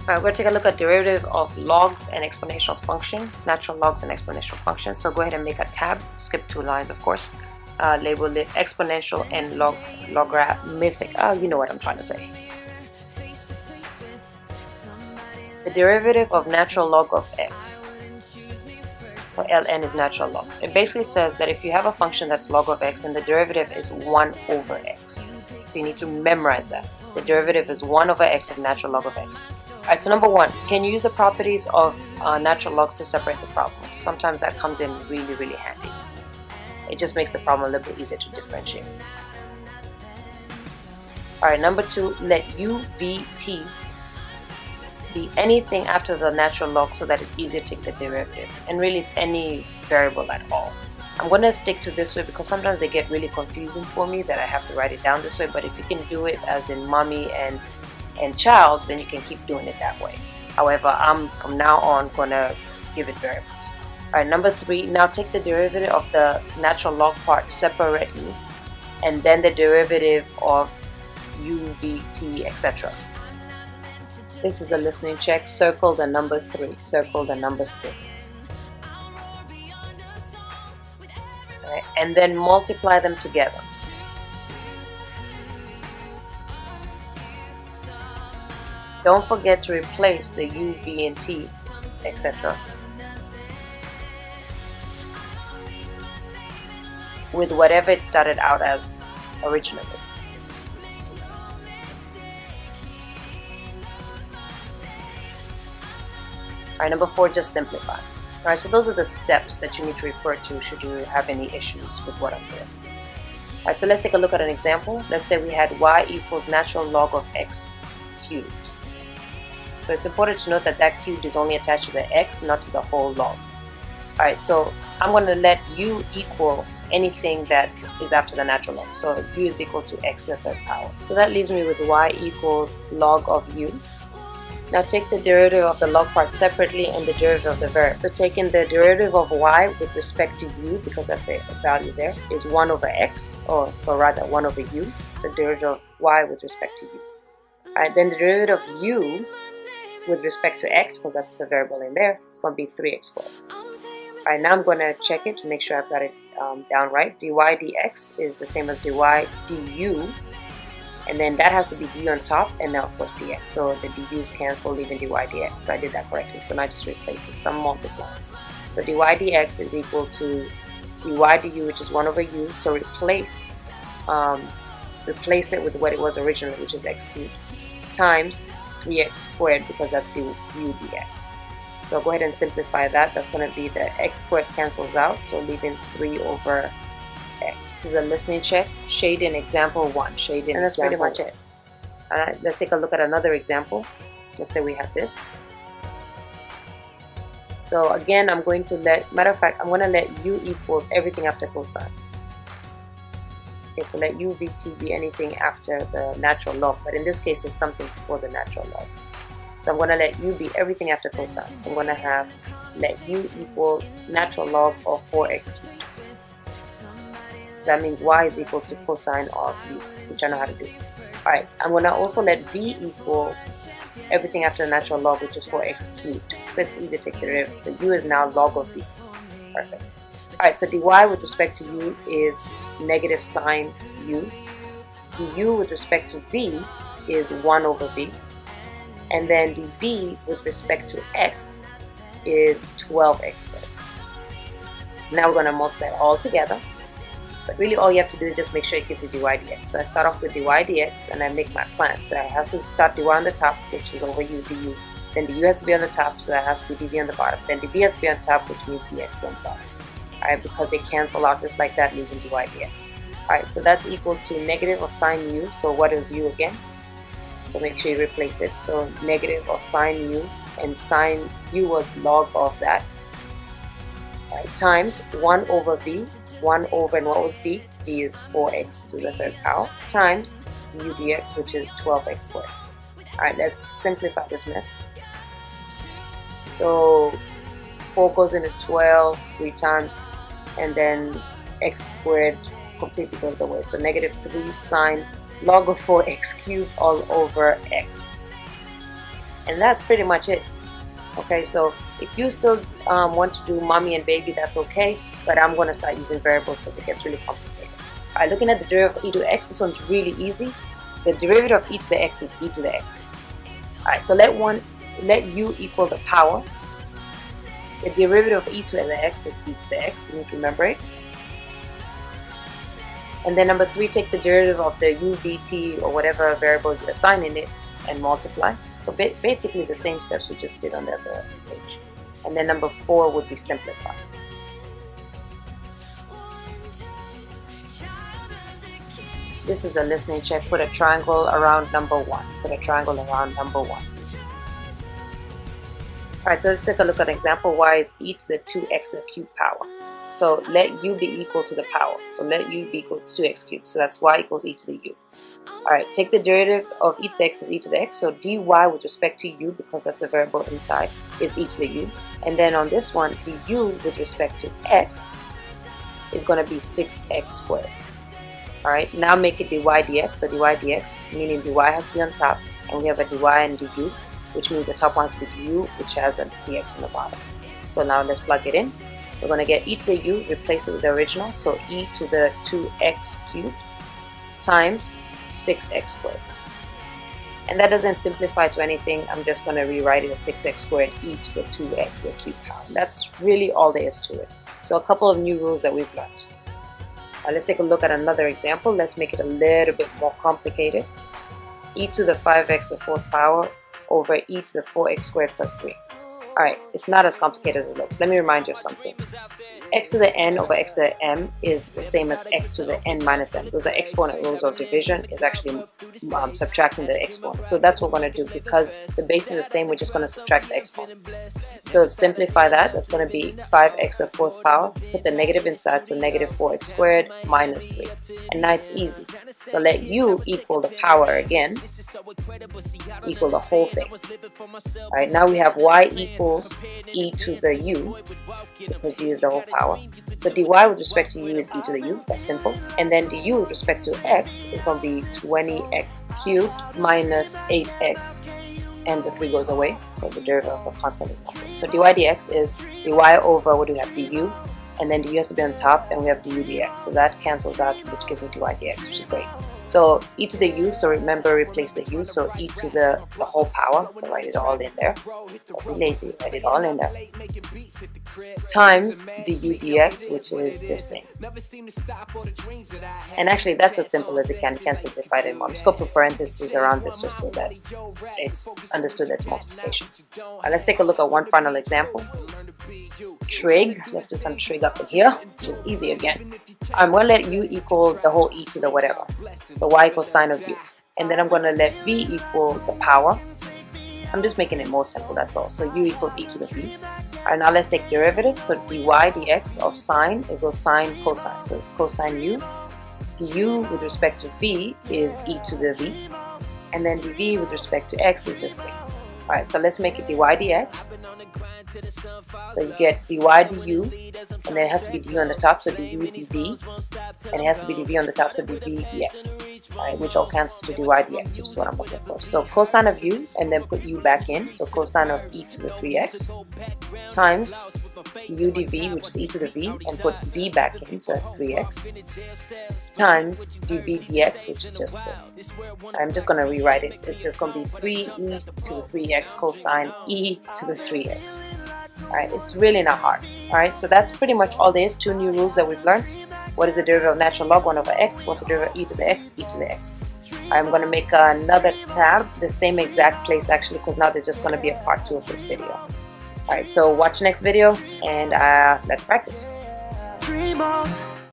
Alright, we're going to take a look at derivative of logs and exponential function, natural logs and exponential functions. So go ahead and make a tab, skip 2 lines of course, label it exponential and logarithmic. You know what I'm trying to say. The derivative of natural log of x. So ln is natural log. It basically says that if you have a function that's log of x and the derivative is 1 over x. So you need to memorize that. The derivative is 1 over x of natural log of x. Alright, so number 1, can you use the properties of natural logs to separate the problem? Sometimes that comes in really handy. It just makes the problem a little bit easier to differentiate. Alright, number 2, let u, v, t be anything after the natural log so that it's easier to take the derivative. And really it's any variable at all. I'm going to stick to this way because sometimes they get really confusing for me that I have to write it down this way, but if you can do it as in mommy and child, then you can keep doing it that way. However, I'm from now on going to give it variables. Alright, number 3, now take the derivative of the natural log part separately and then the derivative of u, v, t, etc. This is a listening check. Circle the number 3. Circle the number 3. Alright, and then multiply them together. Don't forget to replace the u, v, and t, etc. with whatever it started out as originally. Alright, number 4, just simplify. Alright, so those are the steps that you need to refer to should you have any issues with what I'm doing. Alright, so let's take a look at an example. Let's say we had y equals natural log of x cubed. So it's important to note that that cubed is only attached to the x, not to the whole log. Alright, so I'm going to let u equal anything that is after the natural log. So u is equal to x to the 3rd power. So that leaves me with y equals log of u. Now take the derivative of the log part separately and the derivative of the variable. So taking the derivative of y with respect to u, because that's the value there, is 1 over x, or so rather 1 over u. So derivative of y with respect to u. Alright, then the derivative of u with respect to x, because that's the variable in there, it's going to be 3x squared. Alright, now I'm going to check it to make sure I've got it down right. dy dx is the same as dy du, and then that has to be d on top, and now of course dx. So the du's cancel, leaving dy dx. So I did that correctly. So now I just replace it. So I'm multiplying. So dy dx is equal to dy du, which is 1 over u. So replace it with what it was originally, which is x cubed, times 3x squared, because that's du dx. So go ahead and simplify that. That's going to be the x squared cancels out, so leaving 3 over x. This is a listening check. Shade in example 1. Shade in, and that's pretty much it. Let's take a look at another example. Let's say we have this. So again, I'm going to let, matter of fact, I'm going to let u equals everything after cosine. Okay, so let u, v, t be anything after the natural log, but in this case, it's something before the natural log. So I'm going to let u be everything after cosine. So I'm going to have let u equal natural log of 4x cubed. So that means y is equal to cosine of u, which I know how to do. Alright, I'm going to also let v equal everything after the natural log, which is 4x cubed. So it's easy to take the derivative. So u is now log of v. Perfect. Alright, so dy with respect to u is negative sine u. Du with respect to v is 1 over v. And then dv with respect to x is 12x squared. Now we're going to multiply it all together. But really all you have to do is just make sure it gives you dy dx. So I start off with dy dx and I make my plan. So I have to start dy on the top, which is over u du. Then du has to be on the top, so that has to be dv on the bottom. Then dv has to be on top, which means dx on the bottom. Alright, because they cancel out just like that, leaving dy dx. Alright, so that's equal to negative of sine u. So what is u again? So make sure you replace it. So negative of sine u, and sine u was log of that. Right, times 1 over v, 1 over, and what was v? v is 4x to the 3rd power, times du dx, which is 12x squared. Alright, let's simplify this mess. So 4 goes into 12 3 times, and then x squared completely goes away. So negative 3 sine log of 4x cubed all over x. And that's pretty much it. Okay, so if you still want to do mommy and baby, that's okay, but I'm going to start using variables because it gets really complicated. Alright, looking at the derivative of e to the x, this one's really easy. The derivative of e to the x is e to the x. Alright, so let u equal the power. The derivative of e to the x is e to the x, you need to remember it. And then number 3, take the derivative of the u, v, t, or whatever variable you assign in it and multiply. So basically the same steps we just did on the other page. And then number 4 would be simplify. This is a listening check. Put a triangle around number 1. Put a triangle around number 1. Alright, so let's take a look at an example. Y is e to the 2x to the cube power. So let u be equal to the power. So let u be equal to 2x cubed. So that's y equals e to the u. Alright, take the derivative of e to the x is e to the x. So dy with respect to u, because that's the variable inside, is e to the u. And then on this one, du with respect to x is going to be 6x squared. Alright, now make it dy dx. So dy dx, meaning dy has to be on top, and we have a dy and du, which means the top one has to be du, which has a dx on the bottom. So now let's plug it in. We're going to get e to the u, replace it with the original, so e to the 2x cubed times 6x squared. And that doesn't simplify to anything. I'm just going to rewrite it as 6x squared e to the 2x to the cube power. That's really all there is to it. So a couple of new rules that we've learned. Let's take a look at another example. Let's make it a little bit more complicated. E to the 5x to the 4th power over e to the 4x squared plus 3. Alright, it's not as complicated as it looks. Let me remind you of something. X to the n over x to the m is the same as x to the n minus m. Those are exponent rules of division. Is actually subtracting the exponent. So that's what we're going to do. Because the base is the same, we're just going to subtract the exponents. So to simplify that, that's going to be 5x to the 4th power. Put the negative inside, so negative 4x squared minus 3. And now it's easy. So let u equal the power again, equal the whole thing. Alright, now we have y equals e to the u, because u is the whole power. So dy with respect to u is e to the u, that's simple. And then du with respect to x is going to be 20x cubed minus 8x, and the 3 goes away, so the derivative of a constant is nothing. So dy dx is dy over, what do we have, du, and then du has to be on top, and we have du dx. So that cancels out, which gives me dy dx, which is great. So e to the u, so remember replace the u, so e to the whole power, so write it all in there. Don't be lazy, write it all in there. Times du dx, which is this thing. And actually that's as simple as it can. You can't simplify it anymore. I'm just going to put parentheses around this just so that it's understood that's multiplication. Let's take a look at one final example. Trig. Let's do some trig up in here, which is easy again. I'm going to let u equal the whole e to the whatever. So y equals sine of u. And then I'm going to let v equal the power. I'm just making it more simple, that's all. So u equals e to the v. Alright, now let's take derivative. So dy dx of sine equals sine cosine. So it's cosine u. Du with respect to v is e to the v. And then dv with respect to x is just 3. Alright, so let's make it dy dx. So you get dy du, and then it has to be du on the top, so du dv, and it has to be dv on the top, so dv dx, right, which all cancels to dy dx, which is what I'm looking for. So cosine of u, and then put u back in, so cosine of e to the 3x, times u dv, which is e to the v, and put v back in, so that's 3x, times dv dx, which is just 3. So I'm just going to rewrite it. It's just going to be 3e to the 3x cosine e to the 3x. Alright, it's really not hard. Alright, so that's pretty much all there is. 2 new rules that we've learned. What is the derivative of natural log 1 over x? What's the derivative of e to the x? E to the x. I'm going to make another tab, the same exact place actually, because now there's just going to be a part 2 of this video. Alright, so watch the next video and let's practice. Dream on.